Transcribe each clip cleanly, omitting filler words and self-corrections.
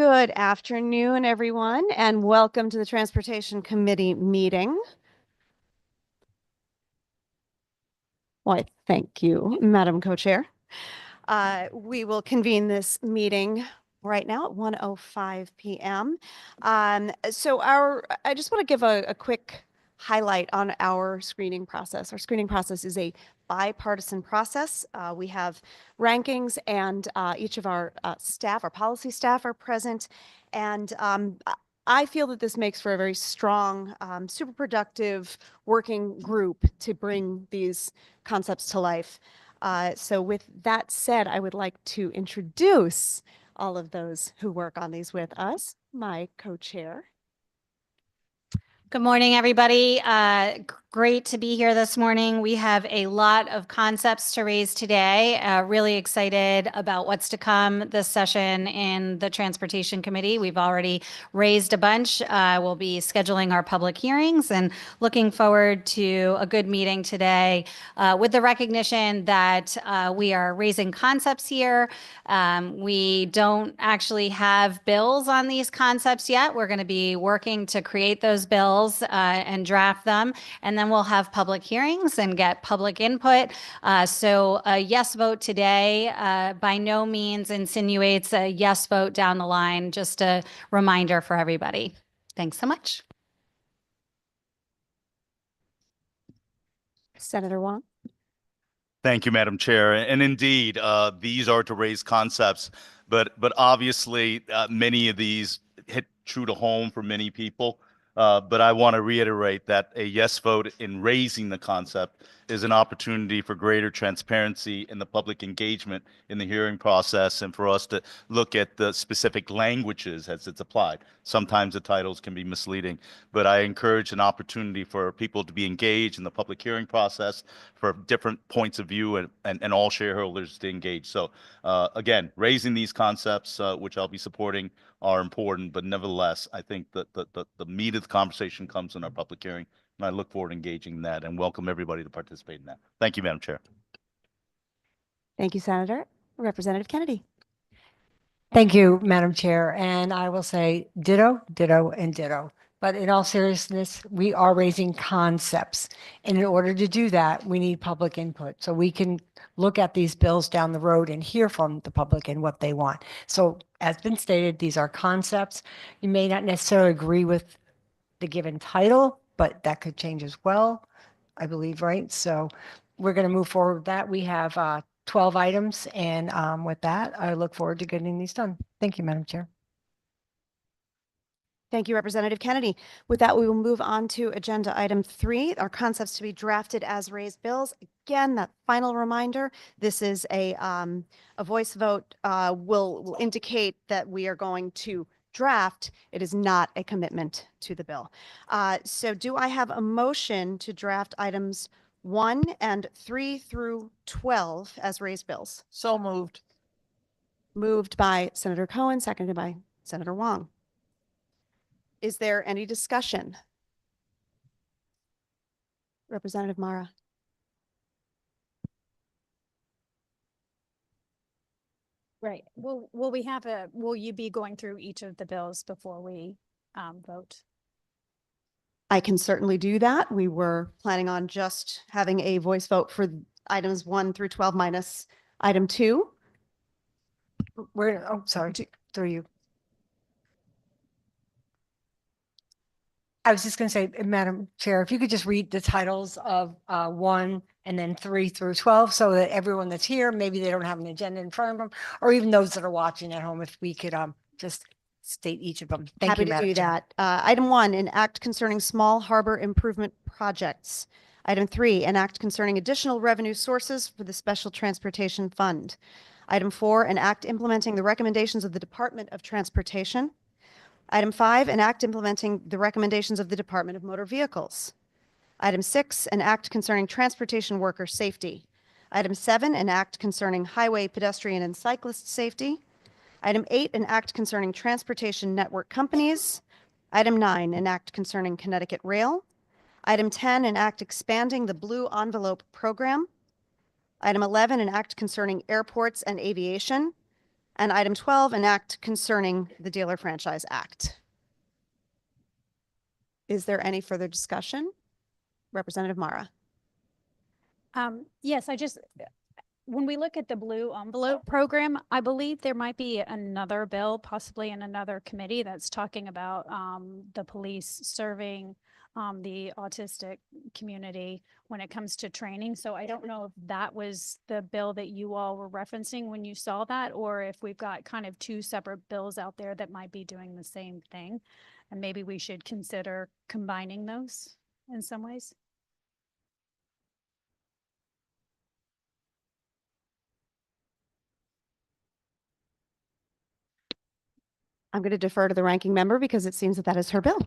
Good afternoon, everyone, and welcome to the Transportation Committee meeting. Why, thank you, Madam Co-Chair. We will convene this meeting right now at 1:05 p.m. I just want to give a quick highlight on our screening process. Our screening process is a bipartisan process. We have rankings, and each of our staff, our policy staff, are present. And I feel that this makes for a very strong, super productive working group to bring these concepts to life. So with that said, I would like to introduce all of those who work on these with us. My co-chair. Good morning, everybody. Great to be here this morning. We have a lot of concepts to raise today. Really excited about what's to come this session in the Transportation Committee. We've already raised a bunch. We'll be scheduling our public hearings and looking forward to a good meeting today with the recognition that we are raising concepts here. We don't actually have bills on these concepts yet. We're going to be working to create those bills and draft them, and then we'll have public hearings and get public input. So a yes vote today by no means insinuates a yes vote down the line. Just a reminder for everybody. Thanks so much. Senator Wong. Thank you, Madam Chair. And indeed, these are to raise concepts, but obviously many of these hit true to home for many people. But I want to reiterate that a yes vote in raising the concept is an opportunity for greater transparency in the public engagement in the hearing process, and for us to look at the specific languages as it's applied. Sometimes the titles can be misleading, but I encourage an opportunity for people to be engaged in the public hearing process, for different points of view, and all shareholders to engage. So again, raising these concepts, which I'll be supporting, are important, but nevertheless, I think that the meat of the conversation comes in our public hearing, and I look forward to engaging in that and welcome everybody to participate in that. Thank you, Madam Chair. Thank you, Senator. Representative Kennedy. Thank you, Madam Chair. And I will say ditto, ditto, and ditto. But in all seriousness, we are raising concepts. And in order to do that, we need public input. So we can look at these bills down the road and hear from the public and what they want. So as been stated, these are concepts. You may not necessarily agree with the given title, but that could change as well, I believe, right? So we're going to move forward with that. We have 12 items. And with that, I look forward to getting these done. Thank you, Madam Chair. Thank you, Representative Kennedy. With that, we will move on to agenda item 3, our concepts to be drafted as raised bills. Again, that final reminder, this is a voice vote will indicate that we are going to draft. It is not a commitment to the bill. So do I have a motion to draft items 1 and 3 through 12 as raised bills? So moved. Moved by Senator Cohen, seconded by Senator Wong. Is there any discussion? Representative Mara. Right. Will you be going through each of the bills before we vote? I can certainly do that. We were planning on just having a voice vote for items 1 through 12 minus item 2. Oh, sorry, through you. I was just going to say, Madam Chair, if you could just read the titles of 1 and then 3 through 12, so that everyone that's here, maybe they don't have an agenda in front of them, or even those that are watching at home, if we could just state each of them. Thank you, Madam Chair. Happy to do that. Item 1, an act concerning small harbor improvement projects. Item 3, an act concerning additional revenue sources for the Special Transportation Fund. Item 4, an act implementing the recommendations of the Department of Transportation. Item 5, an act implementing the recommendations of the Department of Motor Vehicles. Item 6, an act concerning transportation worker safety. Item 7, an act concerning highway, pedestrian, and cyclist safety. Item 8, an act concerning transportation network companies. Item 9, an act concerning Connecticut Rail. Item 10, an act expanding the Blue Envelope program. Item 11, an act concerning airports and aviation. And item 12, an act concerning the Dealer Franchise Act. Is there any further discussion? Representative Mara. Yes, when we look at the blue envelope program, I believe there might be another bill, possibly in another committee, that's talking about the police serving the autistic community when it comes to training. So I don't know if that was the bill that you all were referencing when you saw that, or if we've got kind of two separate bills out there that might be doing the same thing. And maybe we should consider combining those in some ways. I'm going to defer to the ranking member because it seems that that is her bill.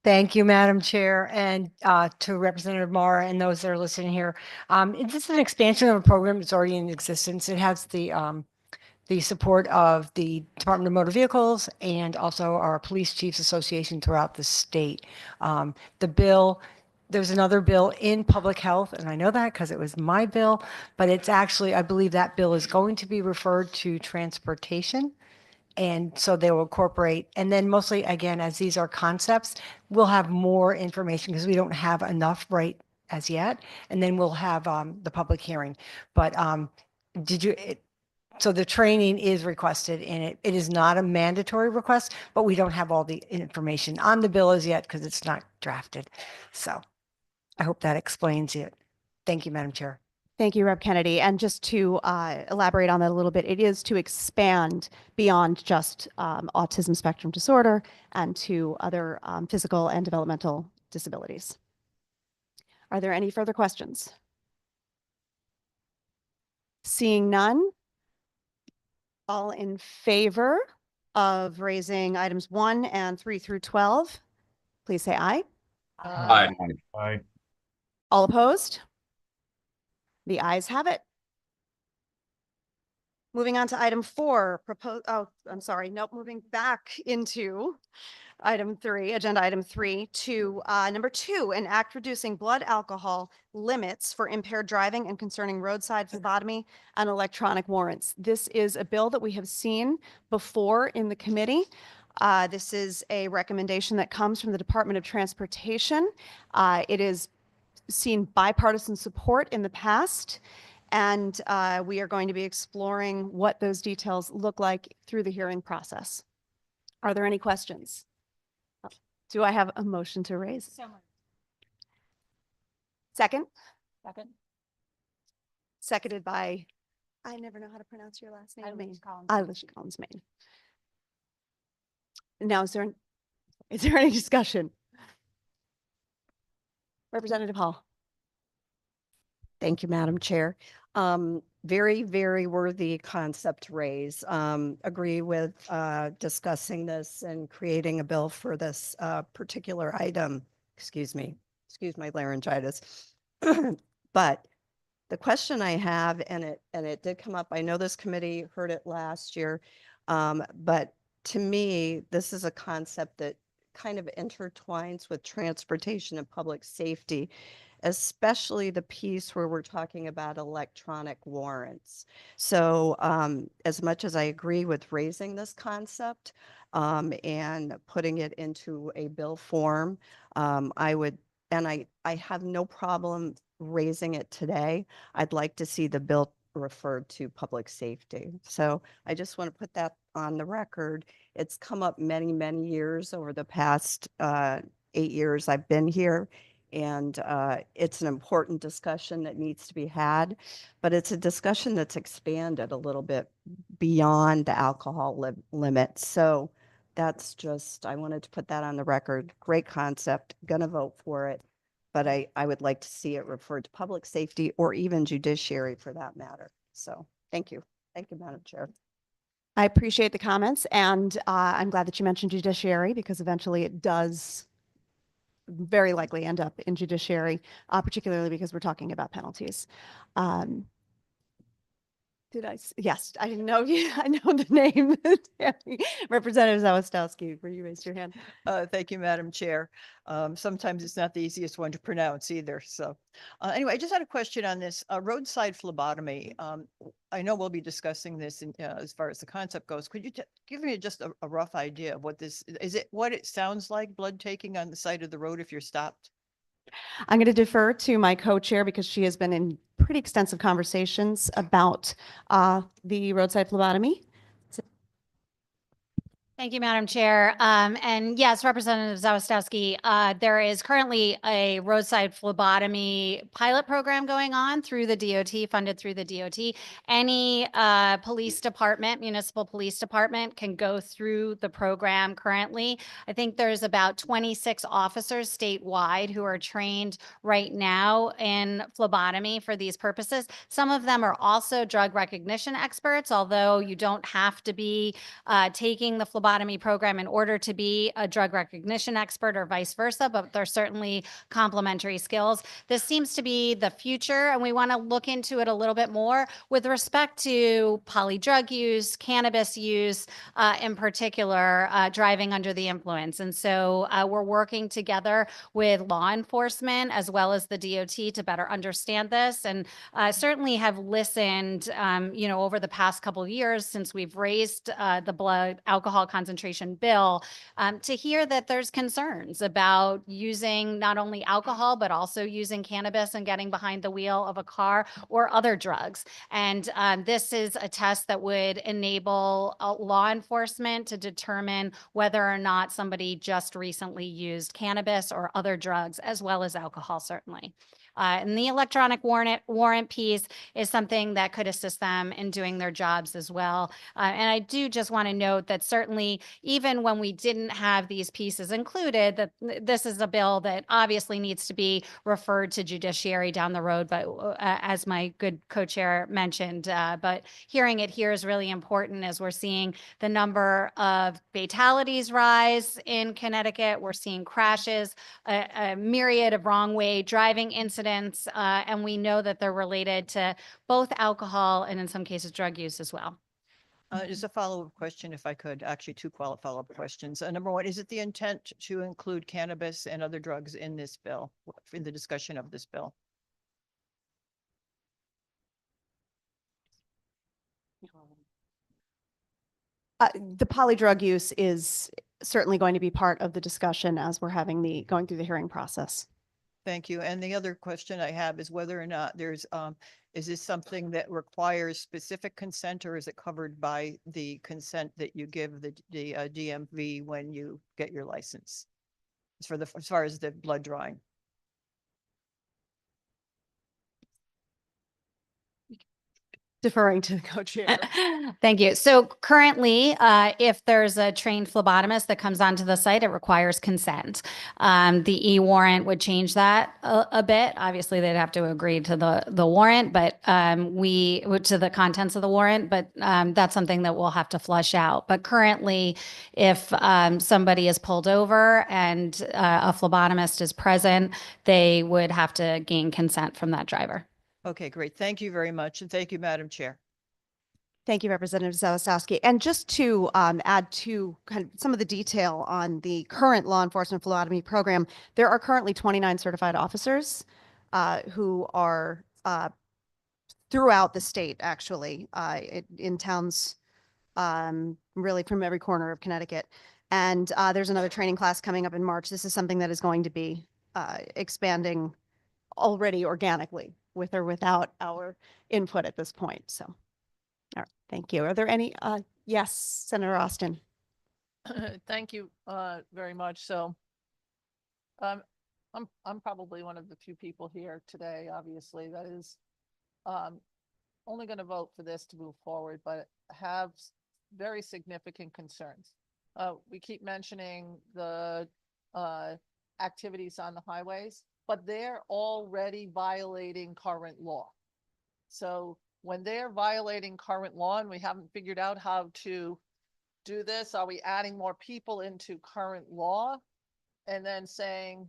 Thank you, Madam Chair, and to Representative Mara and those that are listening here. This is an expansion of a program that's already in existence. It has the support of the Department of Motor Vehicles and also our Police Chiefs Association throughout the state. The bill, there's another bill in public health, and I know that because it was my bill, but it's actually, I believe that bill is going to be referred to transportation. And so they will incorporate, and then mostly, again, as these are concepts, we'll have more information because we don't have enough right as yet. And then we'll have the public hearing. But so the training is requested and it is not a mandatory request, but we don't have all the information on the bill as yet because it's not drafted. So I hope that explains it. Thank you, Madam Chair. Thank you, Rep. Kennedy. And just to elaborate on that a little bit, it is to expand beyond just autism spectrum disorder and to other physical and developmental disabilities. Are there any further questions? Seeing none, all in favor of raising items 1 and 3 through 12, please say aye. Aye. Aye. All opposed? The ayes have it. Moving on to item 4, moving back into item 3, agenda item 3 to number 2, an act reducing blood alcohol limits for impaired driving and concerning roadside phlebotomy and electronic warrants. This is a bill that we have seen before in the committee. This is a recommendation that comes from the Department of Transportation. It is seen bipartisan support in the past, and we are going to be exploring what those details look like through the hearing process. Are there any questions? Do I have a motion to raise? So moved. Second? Second. Seconded by, I never know how to pronounce your last name. Eilish Collins. Eilish Collins-Main. Now, is there any discussion? Representative Hall. Thank you, Madam Chair. Very, very worthy concept to raise. Agree with discussing this and creating a bill for this particular item. Excuse my laryngitis. But the question I have, and it did come up, I know this committee heard it last year, but to me, this is a concept that kind of intertwines with transportation and public safety, especially the piece where we're talking about electronic warrants. So as much as I agree with raising this concept and putting it into a bill form, I have no problem raising it today. I'd like to see the bill referred to public safety. So I just want to put that on the record. It's come up many, many years over the past 8 years I've been here. And it's an important discussion that needs to be had, but it's a discussion that's expanded a little bit beyond the alcohol limit. So that's just, I wanted to put that on the record. Great concept, gonna vote for it, but I would like to see it referred to public safety or even judiciary for that matter. So thank you. Thank you, Madam Chair. I appreciate the comments, and I'm glad that you mentioned judiciary because eventually it does very likely end up in judiciary, particularly because we're talking about penalties. Yes, I didn't know you, I know the name. Representative Zawistowski, where you raised your hand. Thank you, Madam Chair. Sometimes it's not the easiest one to pronounce either. So anyway, I just had a question on this roadside phlebotomy. I know we'll be discussing this as far as the concept goes. Could you give me just a rough idea of what this is? It what it sounds like, blood taking on the side of the road if you're stopped? I'm going to defer to my co-chair because she has been in pretty extensive conversations about the roadside phlebotomy. Thank you, Madam Chair. And yes, Representative Zawistowski, there is currently a roadside phlebotomy pilot program going on through the DOT, funded through the DOT. Any police department, municipal police department can go through the program currently. I think there's about 26 officers statewide who are trained right now in phlebotomy for these purposes. Some of them are also drug recognition experts, although you don't have to be taking the phlebotomy program in order to be a drug recognition expert or vice versa, but they're certainly complementary skills. This seems to be the future, and we want to look into it a little bit more with respect to polydrug use, cannabis use, in particular, driving under the influence. And so we're working together with law enforcement as well as the DOT to better understand this, and certainly have listened, over the past couple of years since we've raised the blood alcohol concentration bill, to hear that there's concerns about using not only alcohol, but also using cannabis and getting behind the wheel of a car or other drugs. And this is a test that would enable law enforcement to determine whether or not somebody just recently used cannabis or other drugs, as well as alcohol, certainly. And the electronic warrant piece is something that could assist them in doing their jobs as well. And I do just want to note that certainly, even when we didn't have these pieces included, that this is a bill that obviously needs to be referred to judiciary down the road, but as my good co-chair mentioned, but hearing it here is really important as we're seeing the number of fatalities rise in Connecticut. We're seeing crashes, a myriad of wrong way driving incidents, and we know that they're related to both alcohol and in some cases drug use as well. Just a follow-up question, if I could, actually two follow-up questions. Number one, is it the intent to include cannabis and other drugs in this bill, in the discussion of this bill? The polydrug use is certainly going to be part of the discussion as we're going through the hearing process. Thank you. And the other question I have is whether or not is this something that requires specific consent, or is it covered by the consent that you give the DMV when you get your license? As far as the blood drawing. Deferring to the co-chair. Thank you. So currently, if there's a trained phlebotomist that comes onto the site, it requires consent. The e-warrant would change that a bit. Obviously, they'd have to agree to the warrant, but to the contents of the warrant, but that's something that we'll have to flush out. But currently, if somebody is pulled over and a phlebotomist is present, they would have to gain consent from that driver. Okay, great. Thank you very much. And thank you, Madam Chair. Thank you, Representative Zawistowski. And just to add to kind of some of the detail on the current law enforcement phlebotomy program, there are currently 29 certified officers who are throughout the state, actually, in towns really from every corner of Connecticut. And there's another training class coming up in March. This is something that is going to be expanding already organically, with or without our input at this point. So, all right, thank you. Are there any, yes, Senator Austin. Thank you very much. So I'm probably one of the few people here today, obviously, that is only going to vote for this to move forward, but have very significant concerns. We keep mentioning the activities on the highways, but they're already violating current law. So when they're violating current law and we haven't figured out how to do this, are we adding more people into current law and then saying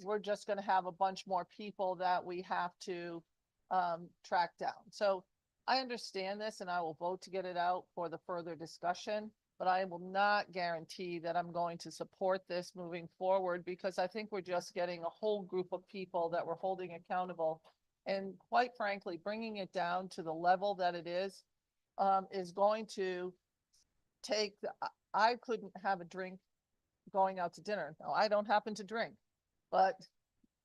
we're just going to have a bunch more people that we have to track down? So I understand this and I will vote to get it out for the further discussion, but I will not guarantee that I'm going to support this moving forward because I think we're just getting a whole group of people that we're holding accountable. And quite frankly, bringing it down to the level that it is going to take, I couldn't have a drink going out to dinner. Now, I don't happen to drink, but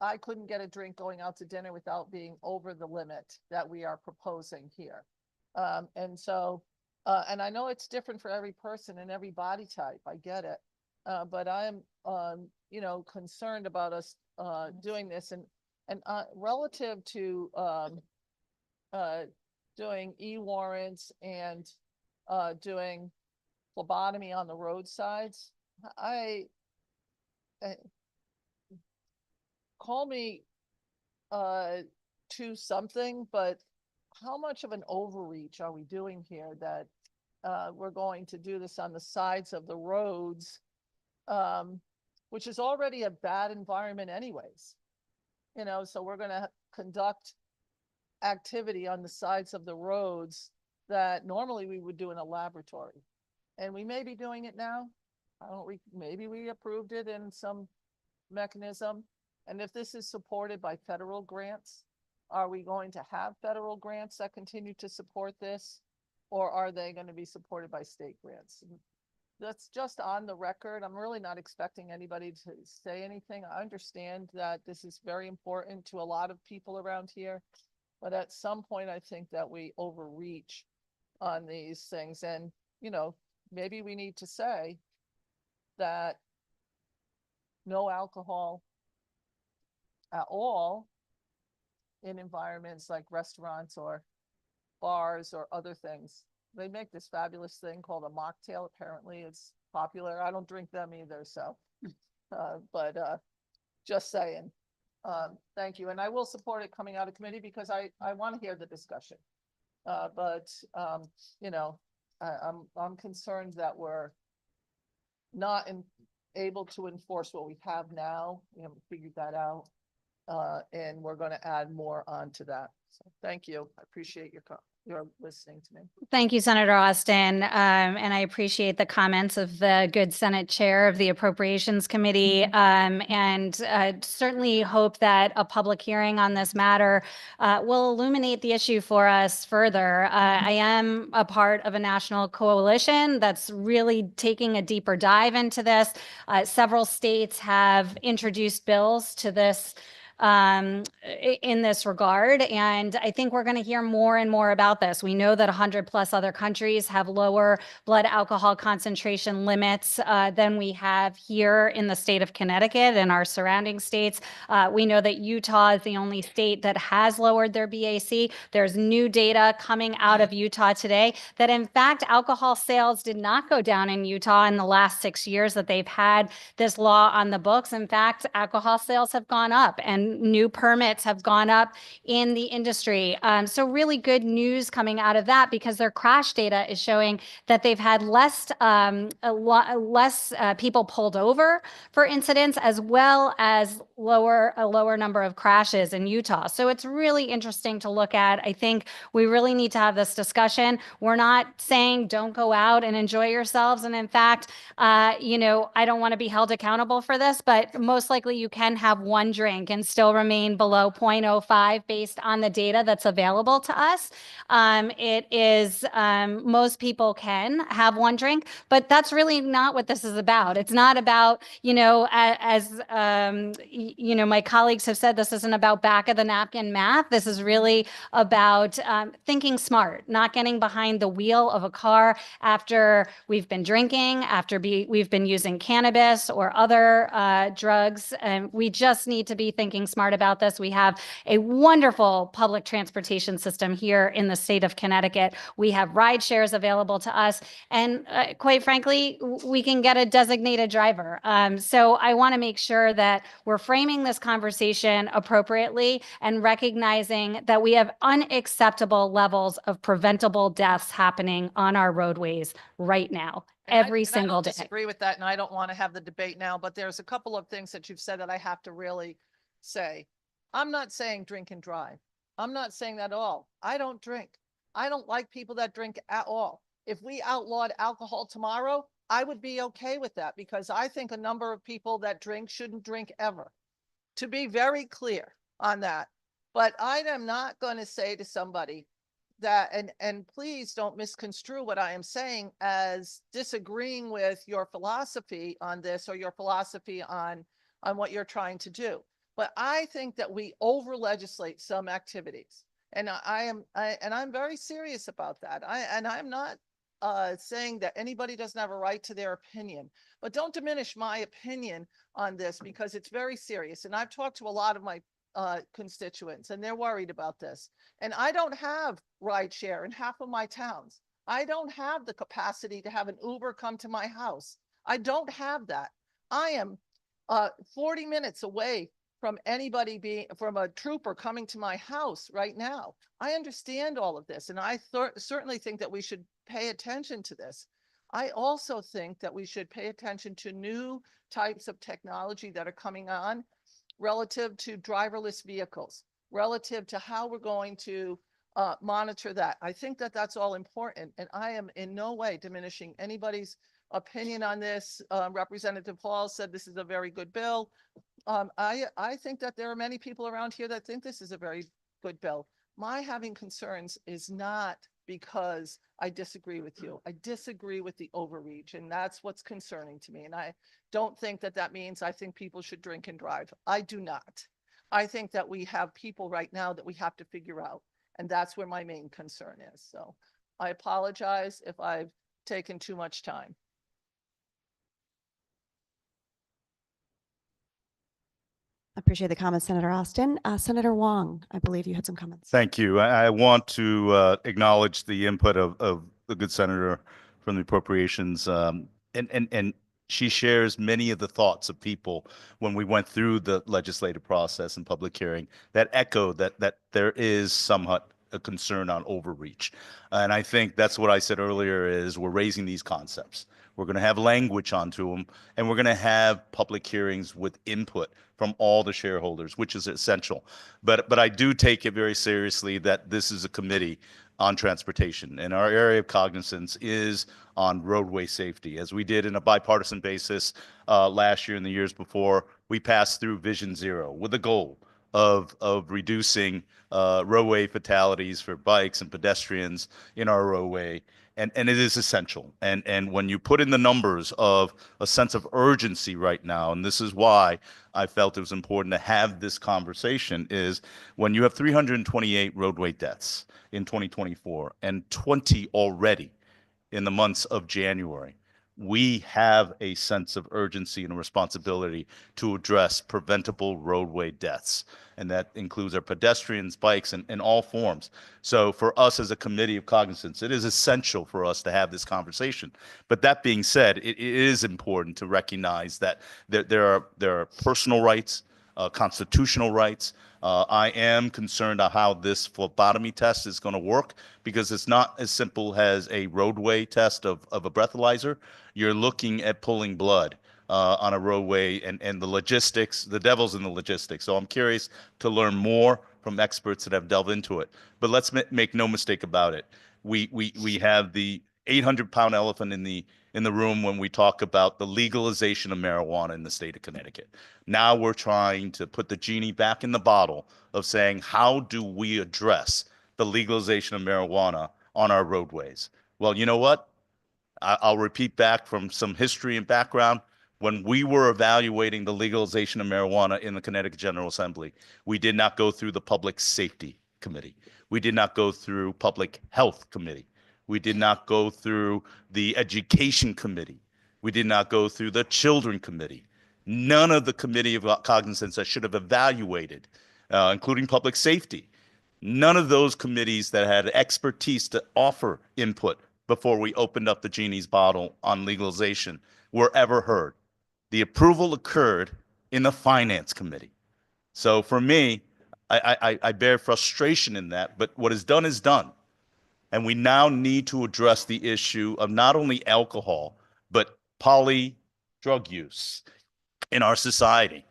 I couldn't get a drink going out to dinner without being over the limit that we are proposing here. And so, and I know it's different for every person and every body type. I get it. But I'm, you know, concerned about us doing this and relative to doing e-warrants and doing phlebotomy on the roadsides. Call me to something, but how much of an overreach are we doing here that we're going to do this on the sides of the roads, which is already a bad environment anyways. You know, so we're going to conduct activity on the sides of the roads that normally we would do in a laboratory. And we may be doing it now. Maybe we approved it in some mechanism. And if this is supported by federal grants, are we going to have federal grants that continue to support this? Or are they going to be supported by state grants? That's just on the record. I'm really not expecting anybody to say anything. I understand that this is very important to a lot of people around here. But at some point, I think that we overreach on these things. And, you know, maybe we need to say that no alcohol at all in environments like restaurants or bars or other things. They make this fabulous thing called a mocktail. Apparently it's popular. I don't drink them either. So, but just saying, thank you. And I will support it coming out of committee because I want to hear the discussion. But you know, I'm concerned that we're not able to enforce what we have now. We haven't figured that out. And we're going to add more onto that. So thank you. I appreciate your listening to me. Thank you, Senator Austin. And I appreciate the comments of the good Senate Chair of the Appropriations Committee. And certainly hope that a public hearing on this matter will illuminate the issue for us further. I am a part of a national coalition that's really taking a deeper dive into this. Several states have introduced bills to this in this regard. And I think we're going to hear more and more about this. We know that 100+ other countries have lower blood alcohol concentration limits than we have here in the state of Connecticut and our surrounding states. We know that Utah is the only state that has lowered their BAC. There's new data coming out of Utah today that in fact, alcohol sales did not go down in Utah in the last 6 years that they've had this law on the books. In fact, alcohol sales have gone up and new permits have gone up in the industry. So really good news coming out of that because their crash data is showing that they've had less people pulled over for incidents as well as a lower number of crashes in Utah. So it's really interesting to look at. I think we really need to have this discussion. We're not saying don't go out and enjoy yourselves. And in fact, you know, I don't want to be held accountable for this, but most likely you can have one drink and still remain below 0.05 based on the data that's available to us. It is, most people can have one drink, but that's really not what this is about. It's not about, you know, as you know, my colleagues have said, this isn't about back of the napkin math. This is really about thinking smart, not getting behind the wheel of a car after we've been drinking, after we've been using cannabis or other drugs. And we just need to be thinking smart about this. We have a wonderful public transportation system here in the state of Connecticut. We have ride shares available to us. And quite frankly, we can get a designated driver. So I want to make sure that we're framing this conversation appropriately and recognizing that we have unacceptable levels of preventable deaths happening on our roadways right now. Every single day. I disagree with that, and I don't want to have the debate now, but there's a couple of things that you've said that I have to really say. I'm not saying drink and drive. I'm not saying that at all. I don't drink. I don't like people that drink at all. If we outlawed alcohol tomorrow, I would be okay with that because I think a number of people that drink shouldn't drink ever. To be very clear on that. But I am not going to say to somebody that, and please don't misconstrue what I am saying as disagreeing with your philosophy on this or your philosophy on what you're trying to do. But I think that we over legislate some activities. And I'm very serious about that. I'm not saying that anybody doesn't have a right to their opinion, but don't diminish my opinion on this because it's very serious. And I've talked to a lot of my constituents and they're worried about this. And I don't have rideshare in half of my towns. I don't have the capacity to have an Uber come to my house. I don't have that. I am 40 minutes away from anybody from a trooper coming to my house right now. I understand all of this. And I certainly think that we should pay attention to this. I also think that we should pay attention to new types of technology that are coming on relative to driverless vehicles, relative to how we're going to monitor that. I think that that's all important. And I am in no way diminishing anybody's opinion on this. Representative Hall said this is a very good bill. I think that there are many people around here that think this is a very good bill. My having concerns is not because I disagree with you. I disagree with the overreach, and that's what's concerning to me. And I don't think that that means I think people should drink and drive. I do not. I think that we have people right now that we have to figure out, and that's where my main concern is. So I apologize if I've taken too much time. Appreciate the comments, Senator Austin. Senator Wong, I believe you had some comments. Thank you. I want to acknowledge the input of the good senator from the appropriations. And she shares many of the thoughts of people when we went through the legislative process and public hearing that echo that there is somewhat a concern on overreach. And I think that's what I said earlier is we're raising these concepts. We're going to have language onto them, and we're going to have public hearings with input from all the shareholders, which is essential. But I do take it very seriously that this is a committee on transportation, and our area of cognizance is on roadway safety. As we did in a bipartisan basis last year and the years before, we passed through Vision Zero with the goal of reducing roadway fatalities for bikes and pedestrians in our roadway. And it is essential. And when you put in the numbers of a sense of urgency right now, and this is why I felt it was important to have this conversation, is when you have 328 roadway deaths in 2024 and 20 already in the months of January, we have a sense of urgency and a responsibility to address preventable roadway deaths. And that includes our pedestrians, bikes, and all forms. So for us as a committee of cognizance, it is essential for us to have this conversation. But that being said, it is important to recognize that there are personal rights, constitutional rights. I am concerned about how this phlebotomy test is going to work because it's not as simple as a roadway test of a breathalyzer. You're looking at pulling blood on a roadway and the logistics, the devil's in the logistics. So I'm curious to learn more from experts that have delved into it. But let's make no mistake about it. We have the 800-pound elephant in the room when we talk about the legalization of marijuana in the state of Connecticut. Now we're trying to put the genie back in the bottle of saying, how do we address the legalization of marijuana on our roadways? Well, you know what? I'll repeat back from some history and background. When we were evaluating the legalization of marijuana in the Connecticut General Assembly, we did not go through the Public Safety Committee. We did not go through Public Health Committee. We did not go through the Education Committee. We did not go through the Children Committee. None of the Committee of Cognizance that should have evaluated, including Public Safety, none of those committees that had expertise to offer input before we opened up the genie's bottle on legalization were ever heard. The approval occurred in the Finance Committee. So for me, I bear frustration in that, but what is done is done. And we now need to address the issue of not only alcohol, but poly drug use in our society.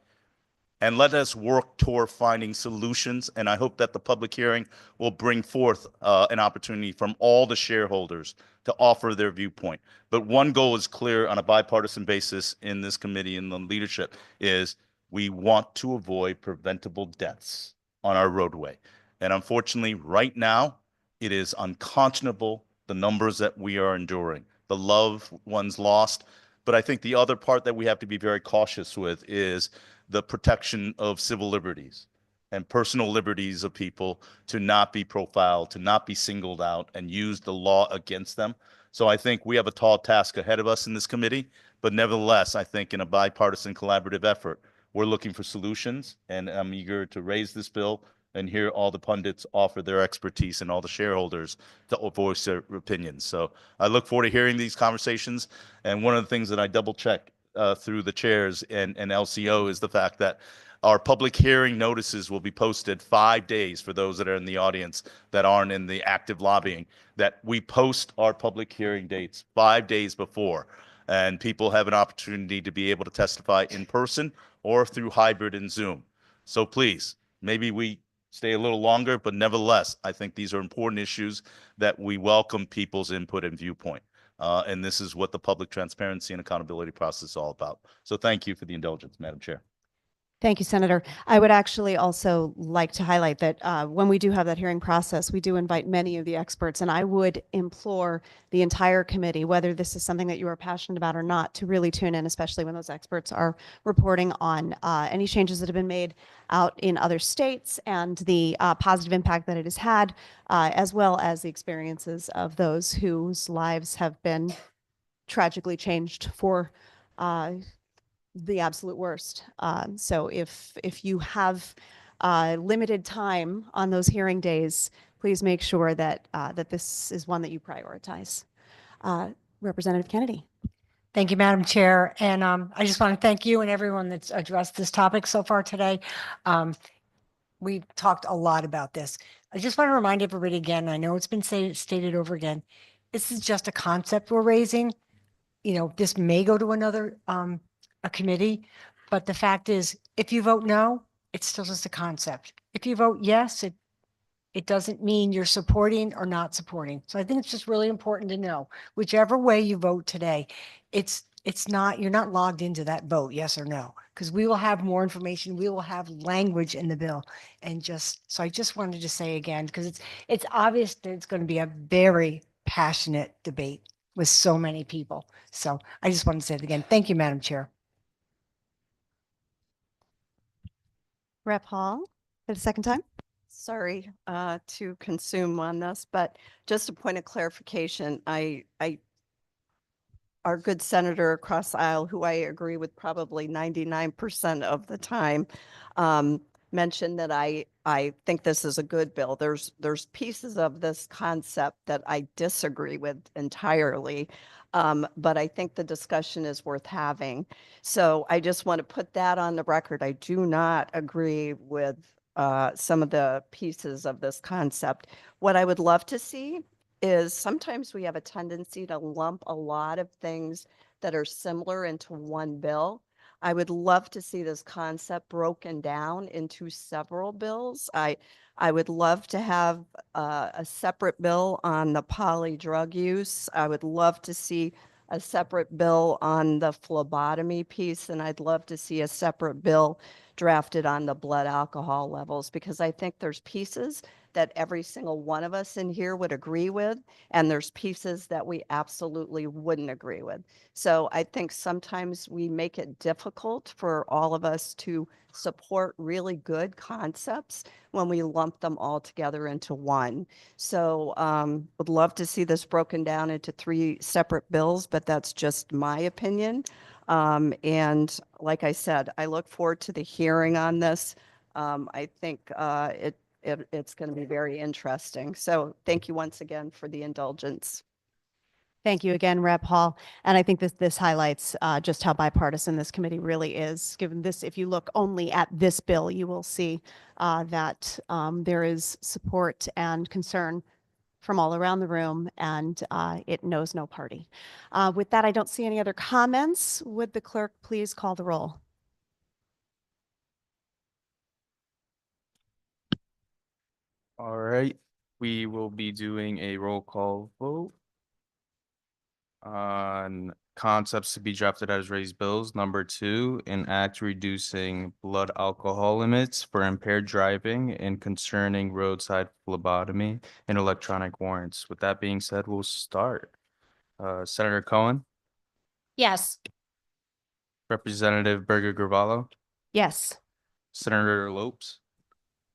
and let us work toward finding solutions. And I hope that the public hearing will bring forth an opportunity from all the shareholders to offer their viewpoint. But one goal is clear on a bipartisan basis in this committee and the leadership is we want to avoid preventable deaths on our roadway. And unfortunately, right now, it is unconscionable the numbers that we are enduring, the loved ones lost. But I think the other part that we have to be very cautious with is the protection of civil liberties and personal liberties of people to not be profiled, to not be singled out and use the law against them. So I think we have a tall task ahead of us in this committee, but nevertheless, I think in a bipartisan collaborative effort, we're looking for solutions, and I'm eager to raise this bill and hear all the pundits offer their expertise and all the shareholders to voice their opinions. So I look forward to hearing these conversations. And one of the things that I double check through the chairs and LCO is the fact that our public hearing notices will be posted 5 days for those that are in the audience that aren't in the active lobbying, that we post our public hearing dates 5 days before. And people have an opportunity to be able to testify in person or through hybrid and Zoom. So please, maybe we stay a little longer, but nevertheless, I think these are important issues that we welcome people's input and viewpoint. And this is what the public transparency and accountability process is all about. So thank you for the indulgence, Madam Chair. Thank you, Senator. I would actually also like to highlight that when we do have that hearing process, we do invite many of the experts, and I would implore the entire committee, whether this is something that you are passionate about or not, to really tune in, especially when those experts are reporting on any changes that have been made out in other states and the positive impact that it has had, as well as the experiences of those whose lives have been tragically changed for the absolute worst. So if you have limited time on those hearing days, please make sure that that this is one that you prioritize. Representative Kennedy. Thank you, Madam Chair. And I just want to thank you and everyone that's addressed this topic so far today. We talked a lot about this. I just want to remind everybody again, I know it's been stated over again, this is just a concept we're raising. You know, this may go to another a committee, but the fact is, if you vote no, it's still just a concept. If you vote yes, it doesn't mean you're supporting or not supporting. So I think it's just really important to know, whichever way you vote today, it's not, you're not logged into that vote, yes or no, because we will have more information. We will have language in the bill. And so I just wanted to say again, because it's obvious that it's going to be a very passionate debate with so many people. So I just wanted to say it again. Thank you, Madam Chair. Rep Hall, for the second time. Sorry to consume on this, but just a point of clarification, our good senator across the aisle, who I agree with probably 99% of the time, mentioned that I think this is a good bill. There's pieces of this concept that I disagree with entirely, but I think the discussion is worth having. So I just want to put that on the record. I do not agree with some of the pieces of this concept. What I would love to see is sometimes we have a tendency to lump a lot of things that are similar into one bill. I would love to see this concept broken down into several bills. I would love to have a separate bill on the poly drug use. I would love to see a separate bill on the phlebotomy piece, and I'd love to see a separate bill drafted on the blood alcohol levels, because I think there's pieces that every single one of us in here would agree with, and there's pieces that we absolutely wouldn't agree with. So I think sometimes we make it difficult for all of us to support really good concepts when we lump them all together into one. So would love to see this broken down into 3 separate bills, but that's just my opinion. And like I said, I look forward to the hearing on this. I think it's going to be very interesting. So thank you once again for the indulgence. Thank you again, Rep Hall. And I think this highlights just how bipartisan this committee really is. Given this, if you look only at this bill, you will see that there is support and concern from all around the room, and it knows no party. With that, I don't see any other comments. Would the clerk please call the roll? All right, we will be doing a roll call vote on concepts to be drafted as raised bills. Number 2, an act reducing blood alcohol limits for impaired driving and concerning roadside phlebotomy and electronic warrants. With that being said, we'll start. Senator Cohen, Yes. Representative Berger Gravalo, Yes. Senator Lopes,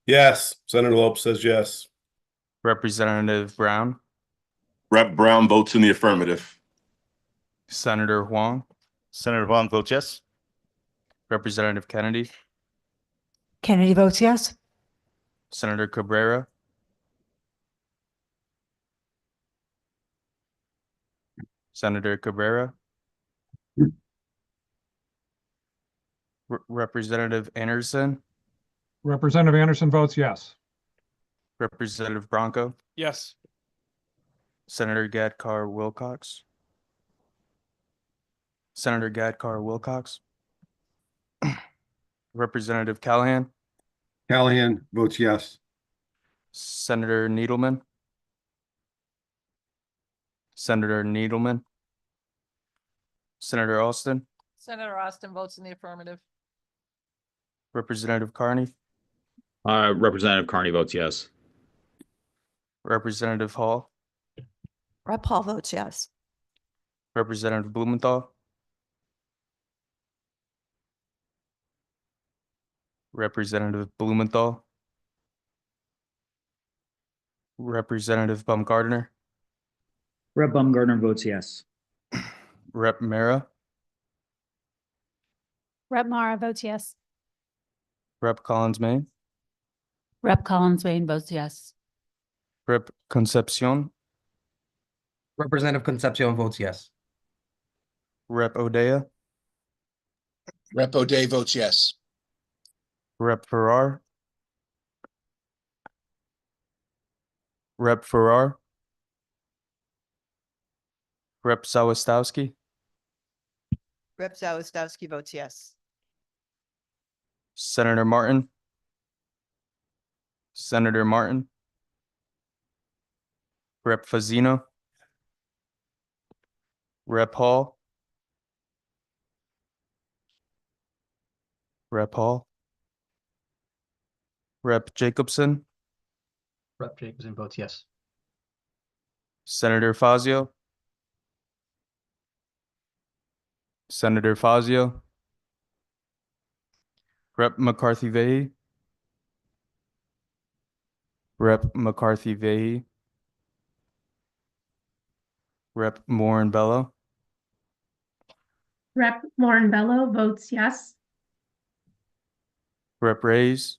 Yes. Senator Lopes says yes. Representative Brown, Rep. Brown votes in the affirmative. Senator Huang, Senator Huang votes yes. Representative Kennedy, Kennedy votes yes. Senator Cabrera, Senator Cabrera, Representative Anderson, Representative Anderson votes yes. Representative Bronco, Yes. Senator Gadkar Wilcox, Senator Gadkar Wilcox, Representative Callahan, Callahan votes yes. Senator Needleman, Senator Needleman, Senator Austin, Senator Austin votes in the affirmative. Representative Carney, Representative Carney votes yes. Representative Hall, Rep. Hall votes yes. Representative Blumenthal, Representative Blumenthal, Representative Baumgartner, Rep. Baumgartner votes yes. Rep Mara, Rep. Mara votes yes. Rep Collins Maine, Rep. Collins Wayne votes yes. Rep Concepcion, Representative Concepcion votes yes. Rep Odea, Rep. O'Day votes yes. Rep Farrar, Rep Farrar, Rep Sawastowski, Rep. Zawistowski votes yes. Senator Martin, Senator Martin, Rep Fazino, Rep Hall, Rep Hall, Rep Jacobson, Rep. Jacobson votes yes. Senator Fazio, Senator Fazio, Rep McCarthy Vehy, Rep McCarthy Vehy, Rep Moran Bello, Rep. Lauren Bello votes yes. Rep Reyes,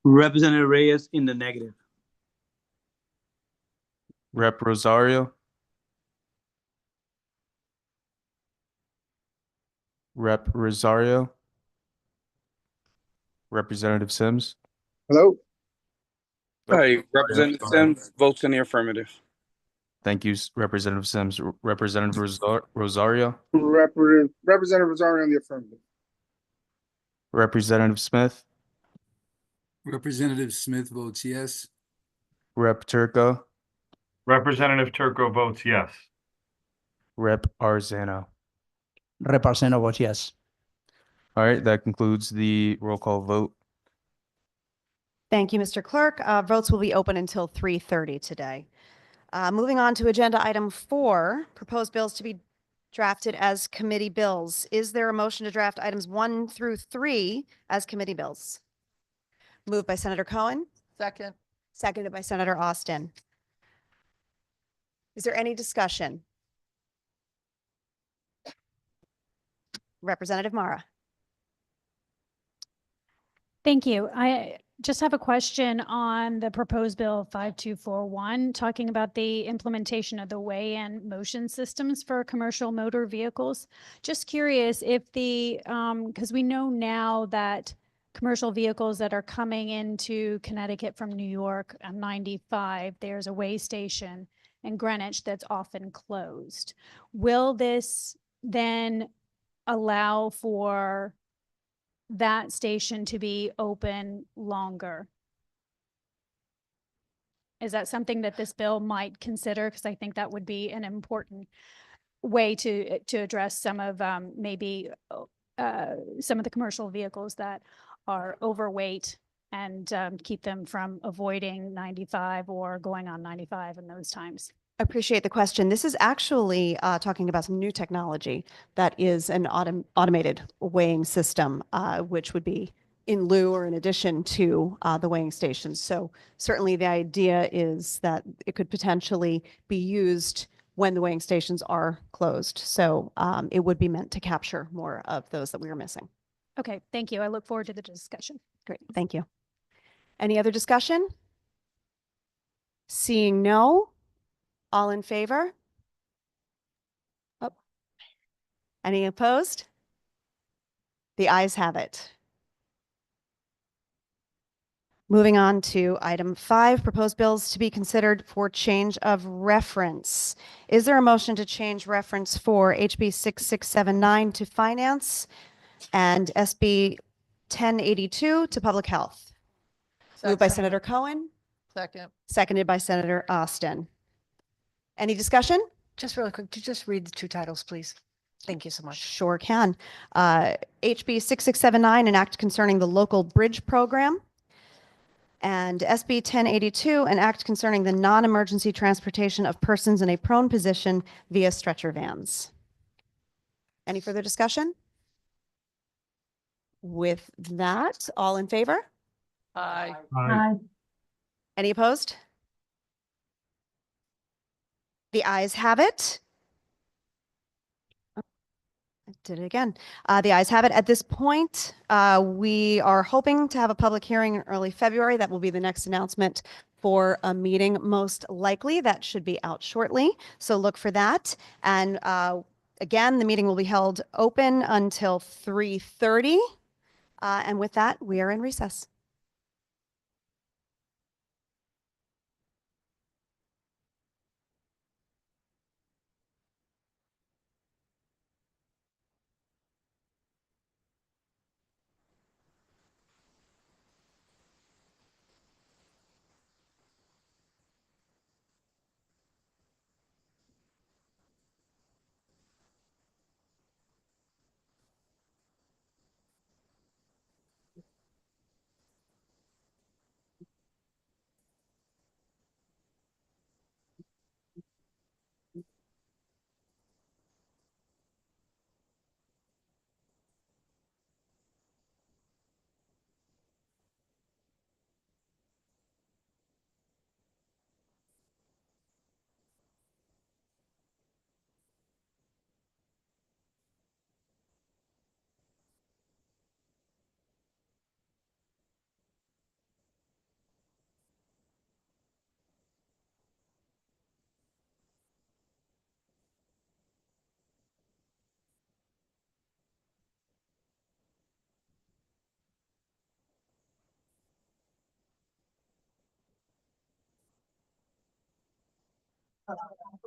Representative Reyes in the negative. Rep Rosario, Rep Rosario, Representative Sims, Hello? Hi, Representative Sims votes in the affirmative. thank you, Representative Sims. Representative Rosario, Representative Rosario in the affirmative. Representative Smith, Representative Smith votes yes. Rep Turco, Representative Turco votes yes. Rep Arzano. Rep. Arseno votes yes. All right, that concludes the roll call vote. Thank you, Mr. Clerk. Votes will be open until 3:30 today. Moving on to agenda item 4, proposed bills to be drafted as committee bills. Is there a motion to draft items 1 through 3 as committee bills? Moved by Senator Cohen, Second. seconded by Senator Austin. Is there any discussion? Representative Mara. Thank you. I just have a question on the proposed bill 5241, talking about the implementation of the weigh-in motion systems for commercial motor vehicles. Just curious if because we know now that commercial vehicles that are coming into Connecticut from New York on 95, there's a weigh station in Greenwich that's often closed. Will this then allow for that station to be open longer. Is that something that this bill might consider? Because I think that would be an important way to address some of maybe some of the commercial vehicles that are overweight and keep them from avoiding 95 or going on 95 in those times. Appreciate the question. This is actually talking about some new technology that is an automated weighing system, which would be in lieu or in addition to the weighing stations. So certainly the idea is that it could potentially be used when the weighing stations are closed. So it would be meant to capture more of those that we were missing. Okay, thank you. I look forward to the discussion. Great, thank you. Any other discussion? Seeing no, all in favor? Oh. Any opposed? The ayes have it. Moving on to item 5, proposed bills to be considered for change of reference. Is there a motion to change reference for HB 6679 to finance and SB 1082 to public health? Moved by Second. Senator Cohen, Second. seconded by Senator Austin. Any discussion? Just really quick, just read the two titles, please. Thank you so much. Sure can. HB 6679, an act concerning the local bridge program. And SB 1082, an act concerning the non-emergency transportation of persons in a prone position via stretcher vans. Any further discussion? With that, all in favor? Aye. Aye. Any opposed? The ayes have it. I did it again. The ayes have it. At this point, we are hoping to have a public hearing in early February. That will be the next announcement for a meeting, most likely. That should be out shortly. So look for that. And again, the meeting will be held open until 3:30. And with that, we are in recess.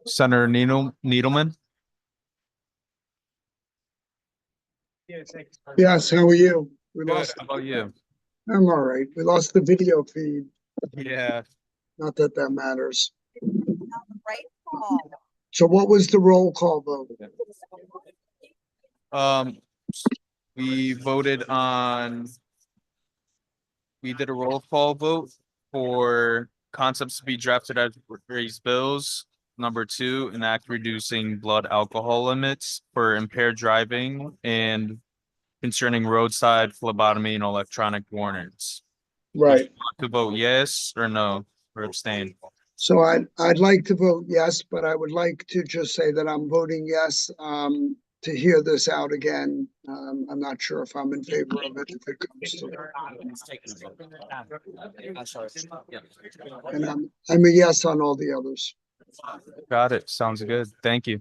Senator Needleman. Yes, how are you? We Good. lost, How about you? I'm all right. We lost the video feed. Yeah. Not that that matters. So what was the roll call vote? We voted on, we did a roll call vote for concepts to be drafted as raised bills. Number 2, an act reducing blood alcohol limits for impaired driving and concerning roadside phlebotomy and electronic warnings. Right. To vote yes or no or abstain. So I'd like to vote yes, but I would like to just say that I'm voting yes, to hear this out again. I'm not sure if I'm in favor of it if it comes to it. And I'm a yes on all the others. Got it. Sounds good. Thank you.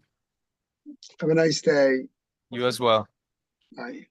Have a nice day. You as well. Bye.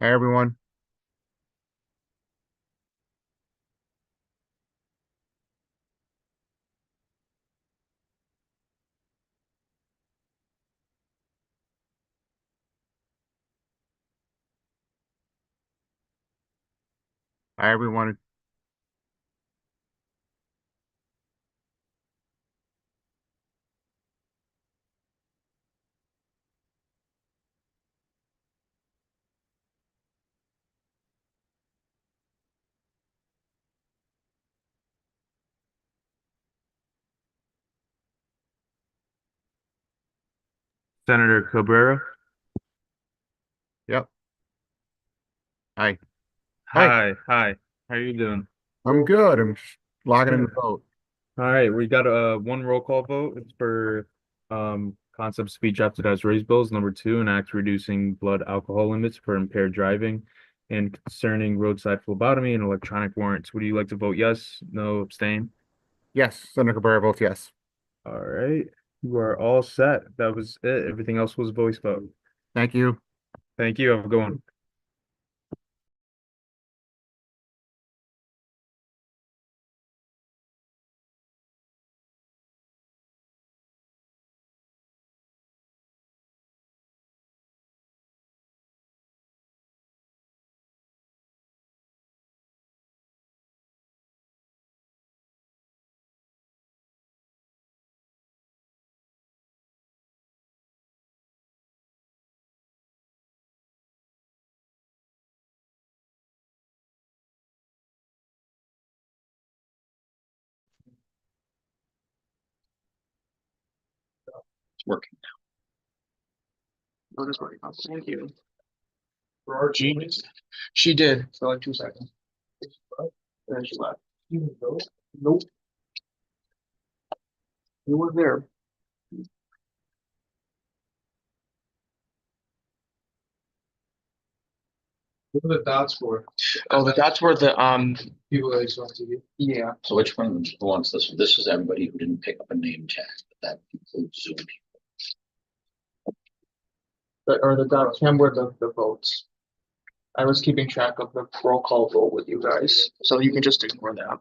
Hi, everyone. Hi, everyone. Senator Cabrera. Yep. Hi. Hi, hi. How are you doing? I'm good. I'm just logging in the vote. All right, we got one roll call vote. It's for concepts to be drafted as raised bills. Number 2, an act reducing blood alcohol limits for impaired driving and concerning roadside phlebotomy and electronic warrants. Would you like to vote yes, no, abstain? Yes, Senator Cabrera votes yes. All right, you are all set. That was it. Everything else was voice vote. Thank you. Thank you. Have a good one. It's working now. Oh, that's working. Thank you. For our genius. She did for like 2 seconds. Then she left. Nope. You were there. What are the dots for? Oh, the dots were the people that I saw on TV. Yeah. So which one wants this? This is everybody who didn't pick up a name tag, but that includes Zoom people. Or the dots, Cam were the votes. I was keeping track of the roll call vote with you guys, so you can just ignore that.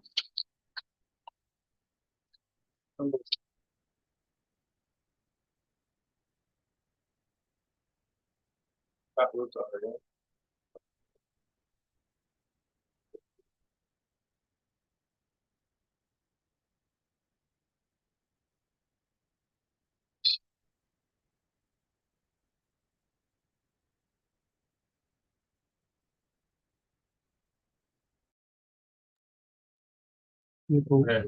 That was already. Okay.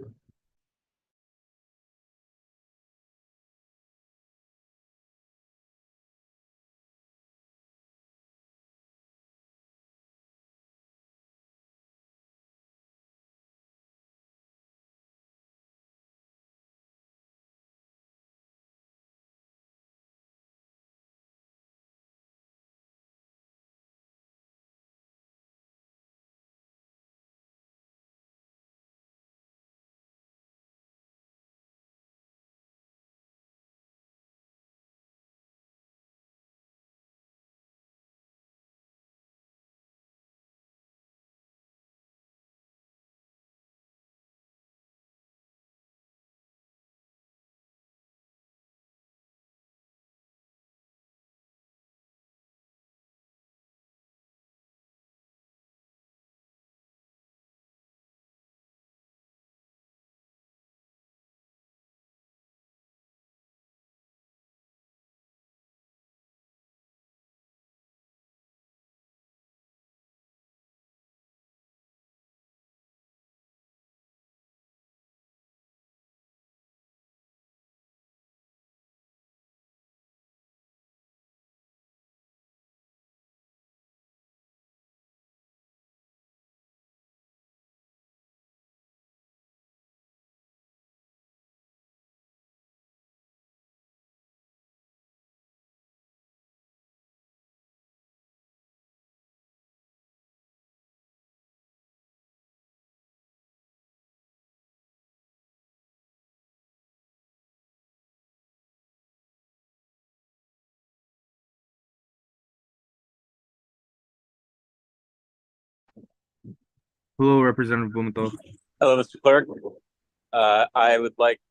Hello, Representative Blumenthal. Hello, Mr. Clerk.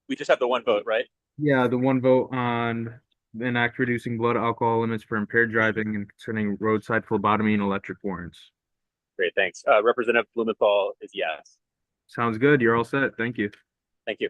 We just have the one vote, right? Yeah, the one vote on an act reducing blood alcohol limits for impaired driving and concerning roadside phlebotomy and electric warrants. Great, thanks. Representative Blumenthal is yes. Sounds good. You're all set. Thank you. Thank you.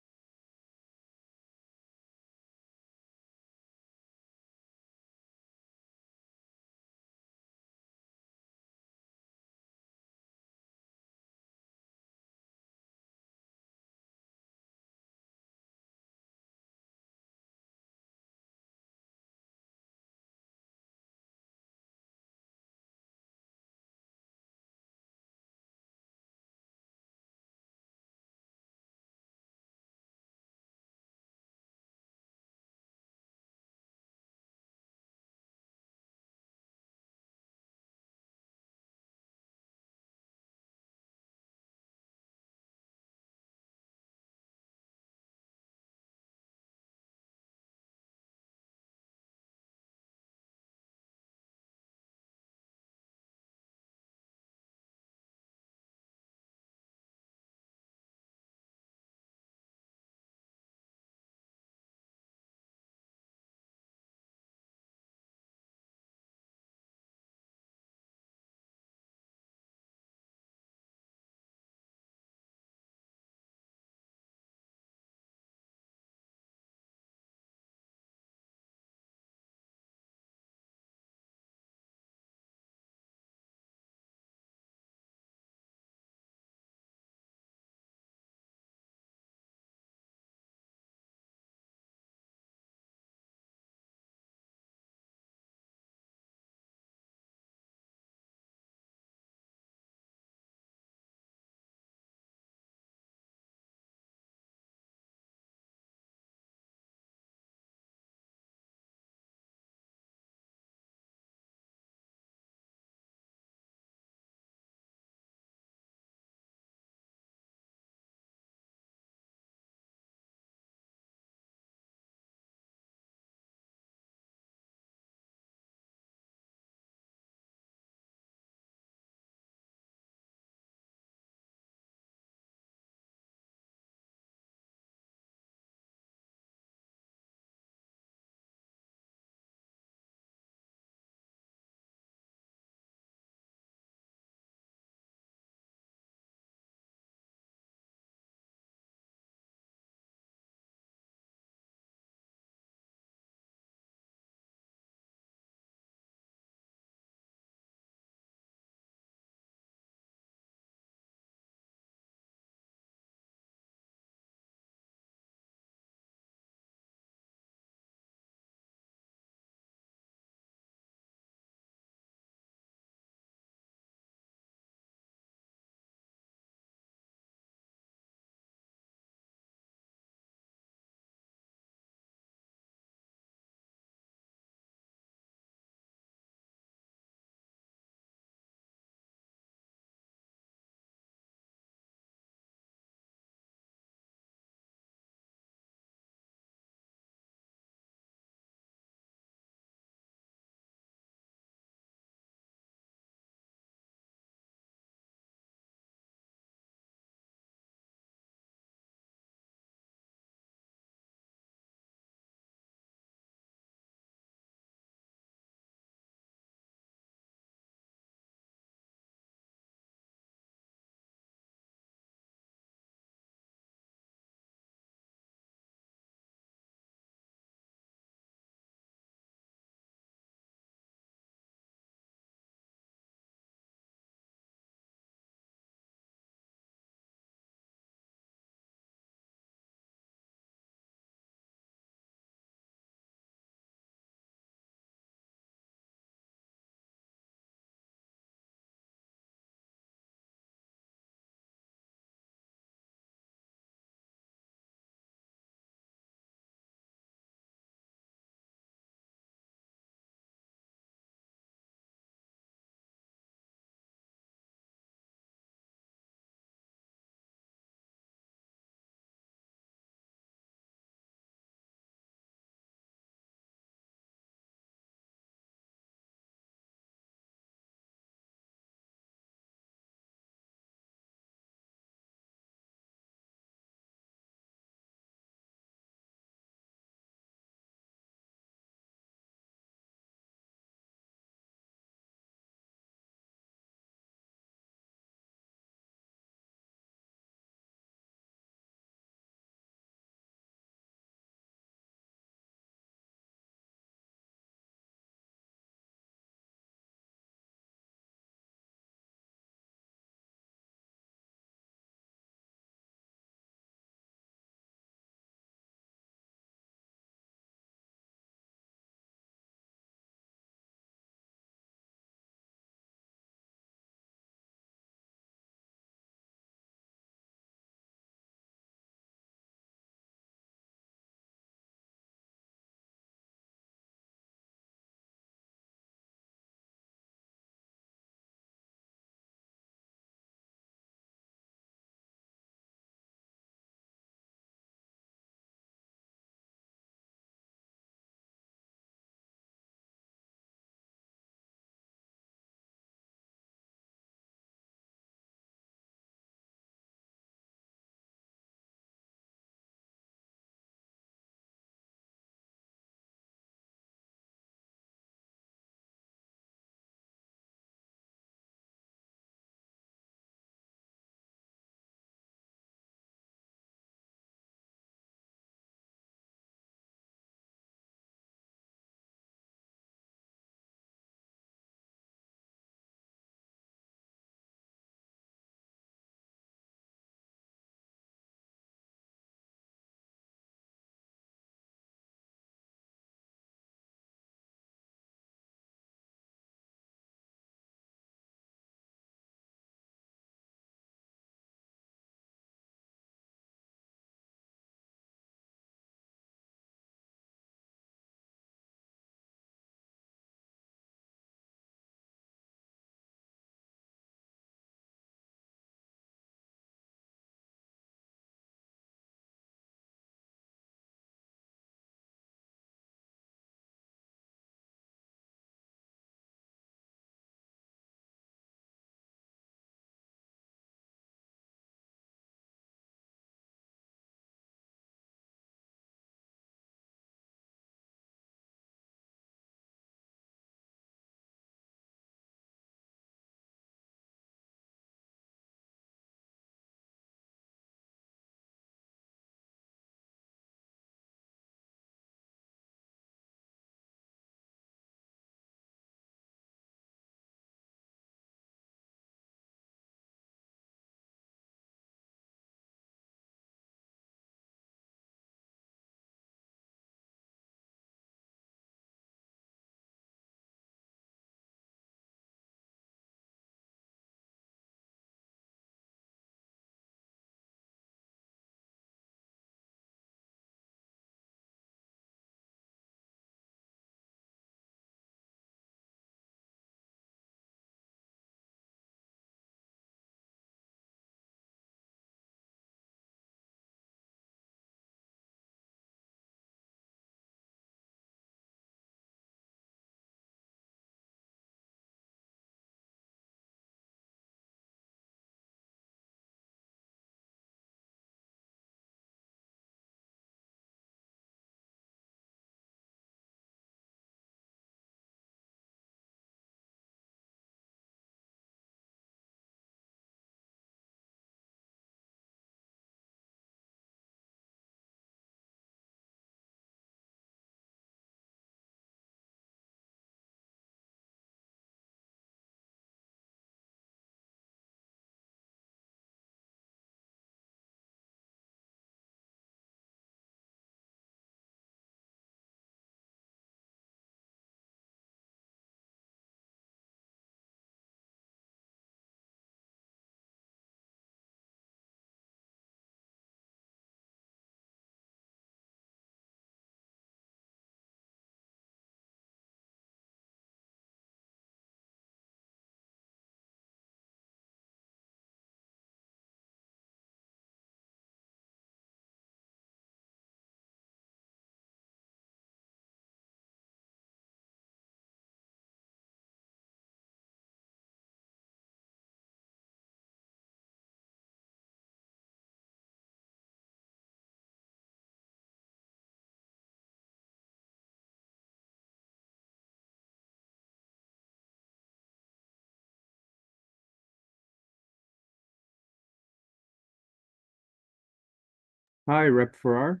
Hi, Rep Farrar.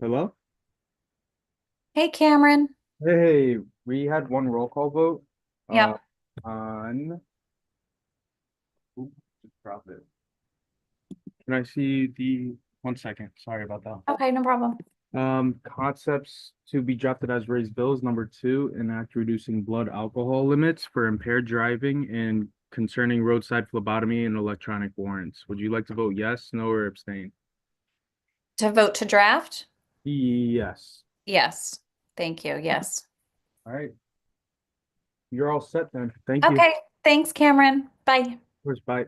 Hello? Hey, Cameron. Hey, we had one roll call vote. Yep. On. Oop, just dropped it. Can I see the, 1 second, sorry about that. Okay, no problem. Concepts to be drafted as raised bills, number 2, enact reducing blood alcohol limits for impaired driving and concerning roadside phlebotomy and electronic warrants. Would you like to vote yes, no, or abstain? To vote to draft? Yes. Yes. Thank you. Yes. All right. You're all set then. Thank you. Okay. Thanks, Cameron. Bye. Of course, bye.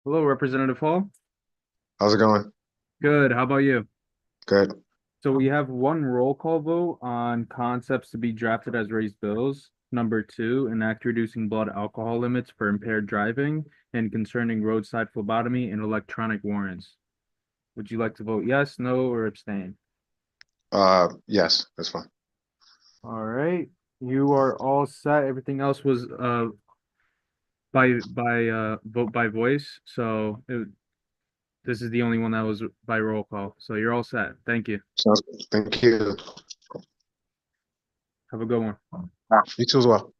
Hello, Representative Hall. How's it going? Good. How about you? Good. So we have one roll call vote on concepts to be drafted as raised bills. Number 2, enact reducing blood alcohol limits for impaired driving and concerning roadside phlebotomy and electronic warrants. Would you like to vote yes, no, or abstain? Yes, that's fine. All right, you are all set. Everything else was by vote by voice. So this is the only one that was by roll call. So you're all set. Thank you. Sounds good. Thank you. Have a good one. You too as well.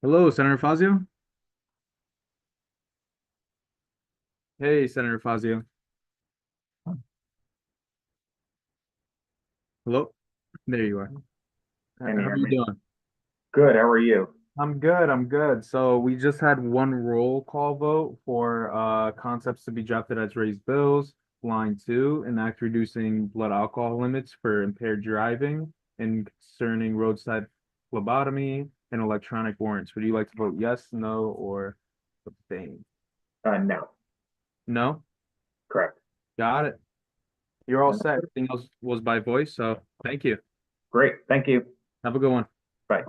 Hello, Senator Fazio. Hey, Senator Fazio. Hello? There you are. How Can you hear are you me? doing? Good, how are you? I'm good, I'm good. So we just had one roll call vote for concepts to be drafted as raised bills. Line 2, enact reducing blood alcohol limits for impaired driving and concerning roadside phlebotomy and electronic warrants. Would you like to vote yes, no, or abstain? No, No? correct. Got it. You're all set. Everything else was by voice, so thank you. Great, thank you. Have a good one. Bye.